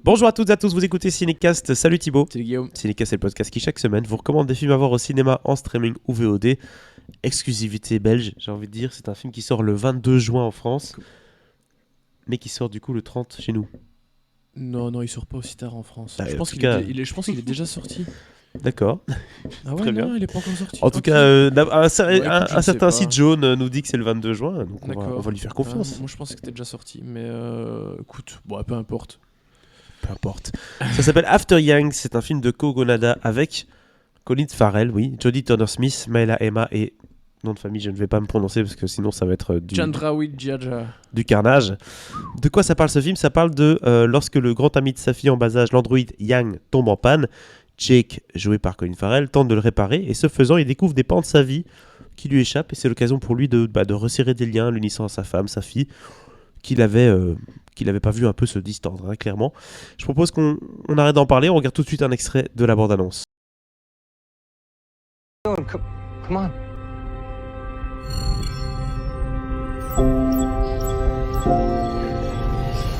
Bonjour à toutes et à tous, vous écoutez Cinécast. Salut Thibaut. Salut Guillaume. Cinécast, c'est le podcast qui chaque semaine vous recommande des films à voir au cinéma, en streaming ou VOD. Exclusivité belge, j'ai envie de dire. C'est un film qui sort le 22 juin en France, mais qui sort du coup le 30 chez nous. Non, il sort pas aussi tard en France. Ah, Je en pense tout qu'il cas- est déjà sorti. D'accord. Ah ouais, Très bien. non, il est pas encore sorti. En tout tranquille. cas, un je sais certain pas. site jaune nous dit que c'est le 22 juin, donc on D'accord. va lui faire confiance. Moi je pensais que c'était déjà sorti, mais écoute, bon, peu importe. Peu importe. Ça s'appelle After Yang, c'est un film de Kogonada avec Colin Farrell, oui, Jodie Turner-Smith, Maëla Emma et nom de famille, je ne vais pas me prononcer parce que sinon ça va être Chandrawi Jaja. du carnage. De quoi ça parle ce film ? Ça parle de lorsque le grand ami de sa fille en bas âge, l'androïde Yang, tombe en panne. Jake, joué par Colin Farrell, tente de le réparer et ce faisant, il découvre des pans de sa vie qui lui échappent et c'est l'occasion pour lui de resserrer des liens, l'unissant à sa femme, sa fille, qu'il avait pas vu un peu se distendre, hein, clairement. Je propose qu'on arrête d'en parler, on regarde tout de suite un extrait de la bande-annonce. Come on.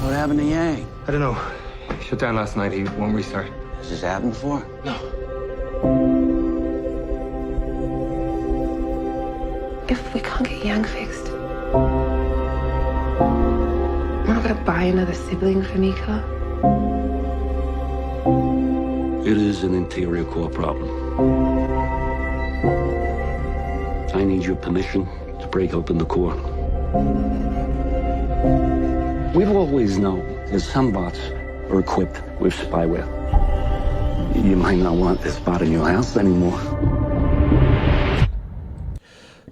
What happened to Yang? I don't know. He shut down last night. He won't restart. Has this happened before? No. If we can't get Yang fixed, we're not gonna buy another sibling for Miko. It is an interior core problem. I need your permission to break open the core. We've always known that some bots are equipped with spyware. You might not want this bot in your house anymore.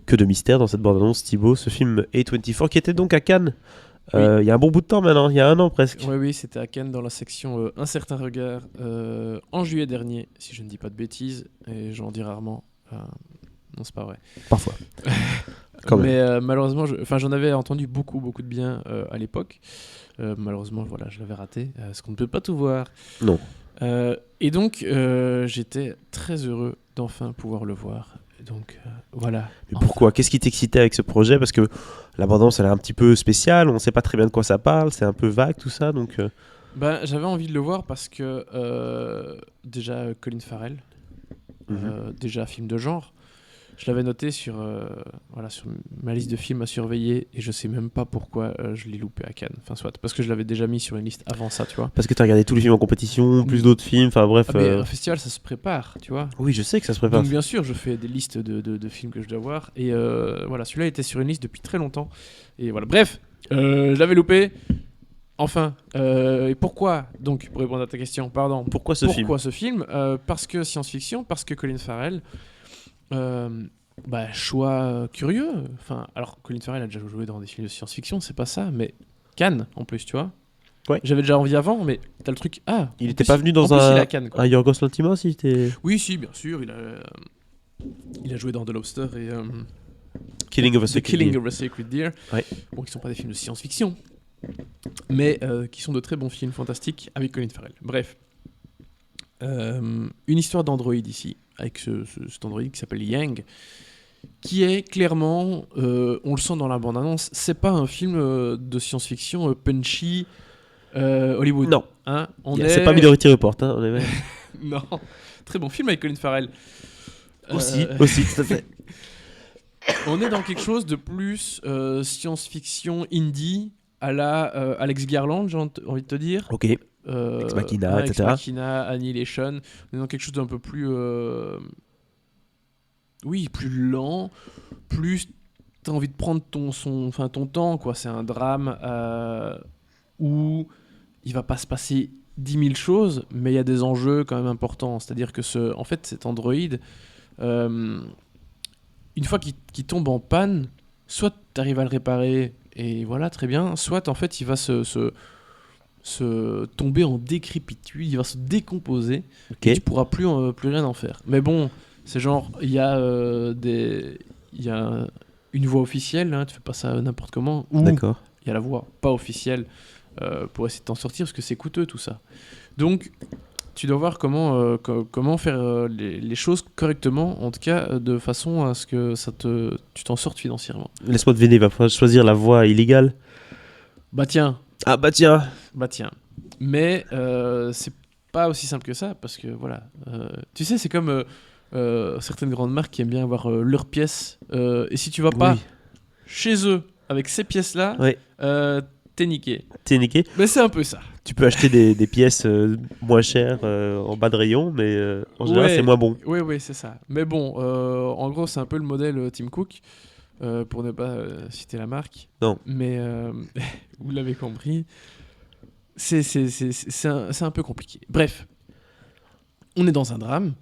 Que de mystère dans cette bande-annonce, Thibaut, ce film A24 qui était donc à Cannes. Il y a un bon bout de temps maintenant, il y a un an presque. Oui, c'était à Cannes dans la section Un certain regard en juillet dernier, si je ne dis pas de bêtises, et j'en dis rarement. Non, c'est pas vrai. Parfois. Quand même. Mais malheureusement, j'en avais entendu beaucoup de bien à l'époque. Malheureusement, voilà, je l'avais raté, parce qu'on ne peut pas tout voir. Non. Et donc, j'étais très heureux d'enfin pouvoir le voir. Donc, voilà. Mais pourquoi ? Qu'est-ce qui t'excitait avec ce projet ? Parce que la bande-annonce, elle est un petit peu spéciale, on ne sait pas très bien de quoi ça parle, c'est un peu vague tout ça, donc... J'avais envie de le voir parce que, déjà, Colin Farrell, déjà film de genre, je l'avais noté sur ma liste de films à surveiller et je sais même pas pourquoi je l'ai loupé à Cannes. Enfin, soit parce que je l'avais déjà mis sur une liste avant ça, tu vois. Parce que tu as regardé tous les films en compétition, plus d'autres films, enfin bref... Mais un festival, ça se prépare, tu vois. Oui, je sais que ça se prépare. Donc bien sûr, je fais des listes de films que je dois voir. Et voilà, celui-là était sur une liste depuis très longtemps. Et voilà, bref, je l'avais loupé. Enfin, et pourquoi, donc, pour répondre à ta question, pardon. Pourquoi ce film Parce que science-fiction, parce que Colin Farrell... choix curieux. Enfin, alors Colin Farrell a déjà joué dans des films de science-fiction, c'est pas ça, mais Cannes en plus, tu vois. Ouais. J'avais déjà envie avant, mais t'as le truc. Il était pas venu dans il est un à Cannes, quoi. Yorgos Lanthimos, il était... Oui, si, bien sûr, il a joué dans The Lobster et Killing of a The Sacred Killing Deer. of a Sacred Deer. Ouais. Bon, qui sont pas des films de science-fiction, mais qui sont de très bons films fantastiques avec Colin Farrell. Bref, une histoire d'androïde ici, avec cet androïde qui s'appelle Yang, qui est clairement, on le sent dans la bande-annonce, c'est pas un film de science-fiction punchy Hollywood. Non. Hein, C'est pas Minority Report, hein, on est... Non, très bon film avec Colin Farrell. Aussi, tout à fait. On est dans quelque chose de plus science-fiction indie à la Alex Garland, j'ai envie de te dire. Ok. Ex Machina, etc. Ex Machina, Annihilation. On est dans quelque chose d'un peu plus... plus lent, plus t'as envie de prendre ton temps, quoi. C'est un drame où il va pas se passer 10 000 choses, mais il y a des enjeux quand même importants. C'est-à-dire que cet androïde, une fois qu'il tombe en panne, soit t'arrives à le réparer et voilà, très bien, soit en fait il va se tomber en décrépitude, il va se décomposer, et tu pourras plus rien en faire. Mais bon, c'est genre, il y a une voix officielle, hein, tu fais pas ça n'importe comment, ou D'accord. il y a la voix pas officielle pour essayer de t'en sortir, parce que c'est coûteux tout ça. Donc, tu dois voir comment faire les choses correctement, en tout cas de façon à ce que tu t'en sortes financièrement. Laisse-moi deviner, il va falloir choisir la voie illégale. Bah tiens. Ah bah tiens. Mais c'est pas aussi simple que ça, parce que voilà. Tu sais, c'est comme certaines grandes marques qui aiment bien avoir leurs pièces. Et si tu vas pas Oui. chez eux avec ces pièces-là, Ouais. t'es niqué. T'es niqué. Mais c'est un peu ça. Tu peux acheter des pièces moins chères en bas de rayon, mais en général, Ouais. c'est moins bon. Oui, c'est ça. Mais bon, en gros, c'est un peu le modèle Tim Cook, pour ne pas citer la marque. Non. Mais vous l'avez compris, c'est un peu compliqué. Bref, on est dans un drame,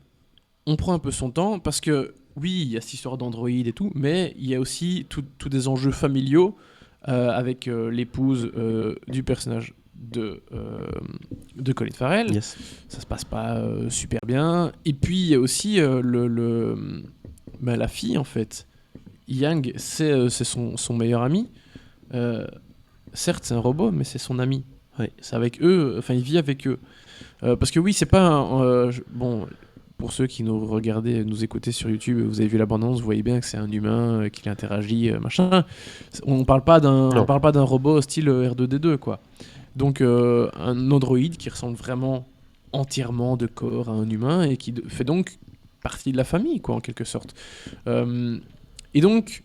on prend un peu son temps, parce que oui, il y a cette histoire d'Android et tout, mais il y a aussi tous des enjeux familiaux avec l'épouse du personnage de Colin Farrell. Yes. Ça se passe pas super bien. Et puis il y a aussi la fille en fait. Yang, c'est son meilleur ami. Certes, c'est un robot, mais c'est son ami. Ouais. C'est avec eux. Enfin, il vit avec eux. Parce que oui, c'est pas bon. Pour ceux qui nous regardaient, nous écoutaient sur YouTube, vous avez vu la bande-annonce, vous voyez bien que c'est un humain, qu'il interagit, machin. On parle pas d'un robot style R2D2, quoi. Donc un androïde qui ressemble vraiment entièrement de corps à un humain et qui fait donc partie de la famille, quoi, en quelque sorte. Et donc,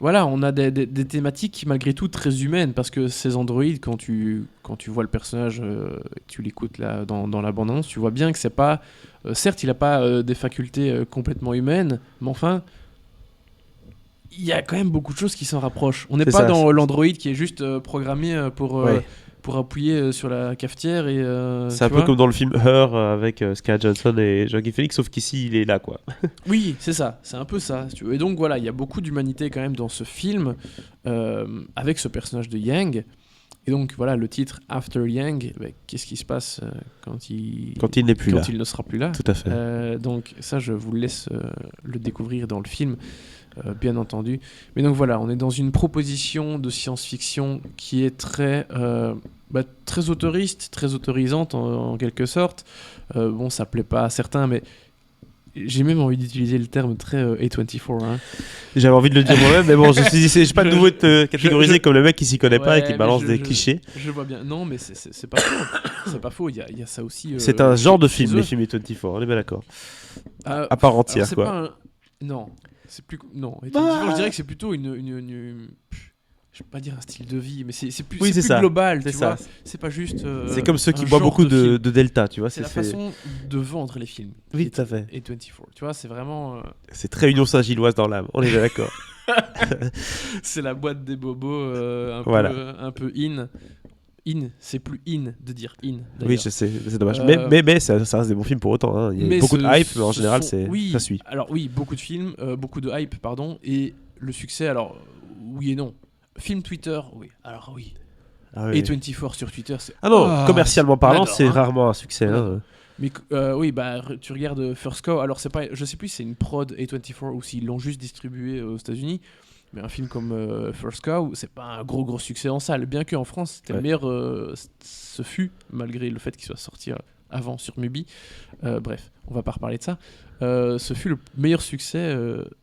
voilà, on a des thématiques malgré tout très humaines, parce que ces androïdes, quand tu vois le personnage, tu l'écoutes là dans la bande-annonce, tu vois bien que c'est pas... certes, il n'a pas des facultés complètement humaines, mais enfin... il y a quand même beaucoup de choses qui s'en rapprochent. On n'est C'est pas ça, dans l'androïde qui est juste programmé Ouais. pour appuyer sur la cafetière et... C'est un tu peu vois. comme dans le film Her avec Scarlett Johansson et Joaquin Phoenix, sauf qu'ici il est là, quoi. Oui, c'est ça, c'est un peu ça. Si tu veux. Et donc voilà, il y a beaucoup d'humanité quand même dans ce film, avec ce personnage de Yang. Et donc voilà, le titre After Yang, qu'est-ce qui se passe quand il N'est plus là. quand il ne sera plus là. Tout à fait. Donc ça, je vous laisse le découvrir dans le film, bien entendu. Mais donc voilà, on est dans une proposition de science-fiction qui est très autoriste, très autorisante en quelque sorte. Bon, ça plaît pas à certains, mais j'ai même envie d'utiliser le terme très A24. Hein. J'avais envie de le dire moi-même, mais bon, je me suis dit, j'ai pas de nouveau de te catégoriser je- comme le mec qui s'y connaît pas et Ouais, qui mais balance des clichés. Je vois bien. Non, mais c'est pas faux. C'est pas faux. Il y a ça aussi. C'est un genre de chez film, eux. les films A24, on est bien d'accord. À À part entière, c'est quoi. pas un... Non, c'est plus... Non, Bah. je dirais que c'est plutôt une... Je vais pas dire un style de vie, mais c'est plus, Oui, c'est plus ça. global, C'est tu ça. vois. C'est pas juste... C'est comme ceux qui un boivent genre beaucoup film. de Delta, tu vois. C'est la façon de vendre les films. Oui, tout à fait. A24, tu vois, c'est vraiment... C'est très Union Saint-Gilloise dans l'âme, on est bien d'accord. c'est la boîte des bobos Voilà. un peu in. In, c'est plus in de dire in. Oui, d'ailleurs. je sais, c'est dommage. Euh, Mais ça reste des bons films pour autant. Hein. Il y a Mais beaucoup de ce- hype, mais en ce général, sont- oui, ça suit. Alors oui, beaucoup de films, beaucoup de hype, pardon, et le succès, alors oui et non. Film Twitter, oui. Alors oui. Ah, oui. A24 sur Twitter, c'est... Ah non, Ah, commercialement on parlant, adore, c'est hein. rarement un succès. Hein. Mais oui, bah tu regardes First Cow, alors c'est pas, je sais plus si c'est une prod A24 ou s'ils l'ont juste distribué aux États-Unis. Mais un film comme First Cow, c'est pas un gros succès en salle, bien qu'en France, c'était le meilleur, ce fut, malgré le fait qu'il soit sorti avant sur Mubi. Bref, on va pas reparler de ça. Ce fut le meilleur succès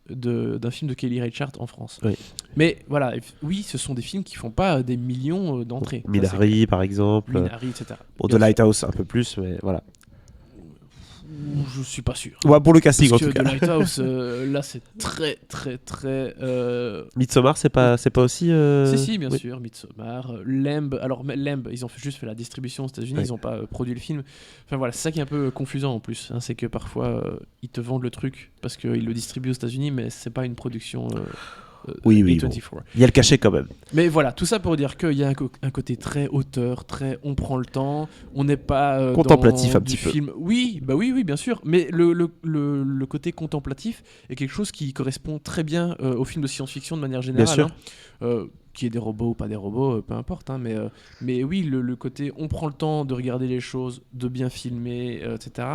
d'un film de Kelly Reichardt en France. Oui. Mais voilà, oui, ce sont des films qui font pas des millions d'entrées. Ça, c'est Minari, par exemple. clair. Minari, etc. Bon, The Bien sûr. Lighthouse, un peu plus, mais voilà. Je suis pas sûr. Ouais, pour le casting, en Parce tout que cas. The Lighthouse, là, c'est très. Midsommar, c'est pas aussi. Si, bien oui. sûr, Midsommar, Lamb. Alors, Lamb, ils ont juste fait la distribution aux États-Unis, Ouais. ils ont pas produit le film. Enfin voilà, c'est ça qui est un peu confusant en plus. Hein, c'est que parfois, ils te vendent le truc parce qu'ils le distribuent aux États-Unis, mais c'est pas une production. Oui, A24. Il y a le cachet quand même. Mais voilà, tout ça pour dire qu'il y a un côté très auteur, très on prend le temps, on n'est pas Contemplatif dans un petit du peu. film. Oui, bah oui, bien sûr. Mais le côté contemplatif est quelque chose qui correspond très bien au film de science-fiction de manière générale. sûr. Qu'il y ait des robots ou pas des robots, peu importe. Hein, mais oui, le côté on prend le temps de regarder les choses, de bien filmer, etc.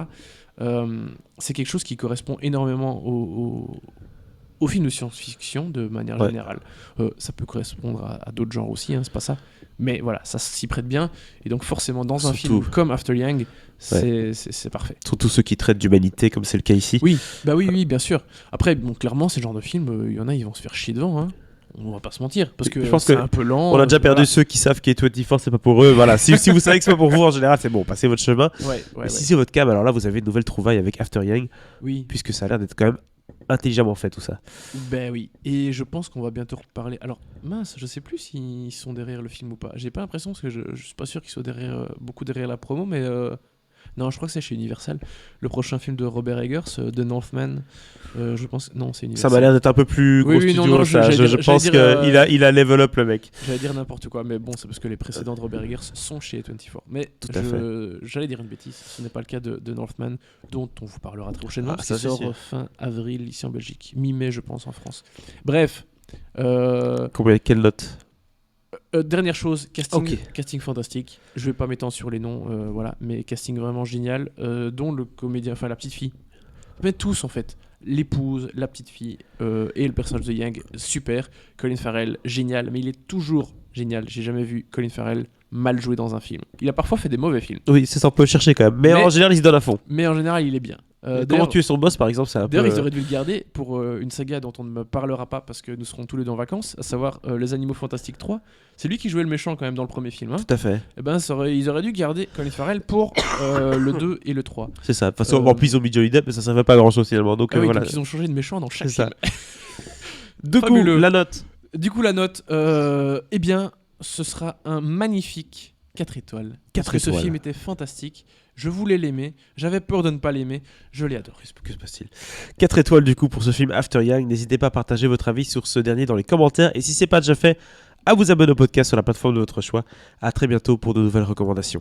C'est quelque chose qui correspond énormément au film de science-fiction de manière Ouais. générale. Ça peut correspondre à d'autres genres aussi, hein, c'est pas ça. Mais voilà, ça s'y prête bien. Et donc forcément, dans un Surtout. film comme After Yang, c'est parfait. Surtout ceux qui traitent d'humanité, comme c'est le cas ici. Oui, bah oui, bien sûr. Après, bon, clairement, ces genres de films, il y en a, ils vont se faire chier devant. Hein. On va pas se mentir, parce que Je pense c'est que un peu lent. On a déjà perdu voilà. ceux qui savent qu'A24 c'est pas pour eux. Voilà, si vous savez que c'est pas pour vous en général, c'est bon, passez votre chemin. Ouais, Mais si c'est votre cas, alors là vous avez une nouvelle trouvaille avec After Yang, Oui, puisque ça a l'air d'être quand même intelligemment fait tout ça. ben oui. Et je pense qu'on va bientôt reparler. Alors, mince, je sais plus s'ils sont derrière le film ou pas. J'ai pas l'impression, parce que je suis pas sûr qu'ils soient beaucoup derrière la promo, mais non, je crois que c'est chez Universal. Le prochain film de Robert Eggers, The Northman, je pense. Non, c'est Universal. Ça m'a l'air d'être un peu plus gros Oui, oui, non, studio. non, ça. j'allais Je dire- pense j'allais dire, qu'il a level up le mec. J'allais dire n'importe quoi, mais bon, c'est parce que les précédents de Robert Eggers sont chez A24. Mais Tout à j'allais dire une bêtise, ce n'est pas le cas de Northman, dont on vous parlera très prochainement, Ah, parce ça, qu'il c'est sort sûr. fin avril ici en Belgique, mi-mai je pense en France. Bref, Quelle note? dernière chose, Ok. casting fantastique. Je vais pas m'étendre sur les noms, voilà, mais casting vraiment génial, dont le comédien, enfin la petite fille, mais tous en fait. L'épouse, la petite fille et le personnage de Yang, super. Colin Farrell, génial, mais il est toujours génial. J'ai jamais vu Colin Farrell mal jouer dans un film. Il a parfois fait des mauvais films, Oui, c'est ça, on peut le chercher quand même. Mais Mais- en général, il se donne à fond. mais en général, il est bien. Comment D'ailleurs- tuer son boss, par exemple, c'est un peu. D'ailleurs, ils auraient dû le garder pour une saga dont on ne me parlera pas parce que nous serons tous les deux en vacances, à savoir Les Animaux Fantastiques 3. C'est lui qui jouait le méchant quand même dans le premier film. Hein. Tout à fait. Et ben, ils auraient dû garder Colin Farrell pour le 2 et le 3. C'est ça. De toute façon, Euh, en plus, ils ont mis Johnny Depp, mais ça servait pas à grand chose finalement. Donc Ah oui, voilà. donc ils ont changé de méchant dans chaque C'est film. ça. Du coup, Fabuleux. la note. Du coup, la note, eh bien, ce sera un magnifique 4 étoiles. Parce 4 que ce étoiles. film était fantastique. Je voulais l'aimer. J'avais peur de ne pas l'aimer. Je l'ai adoré. Que se passe-t-il? 4 étoiles du coup pour ce film After Yang. N'hésitez pas à partager votre avis sur ce dernier dans les commentaires. Et si c'est pas déjà fait, à vous abonner au podcast sur la plateforme de votre choix. À très bientôt pour de nouvelles recommandations.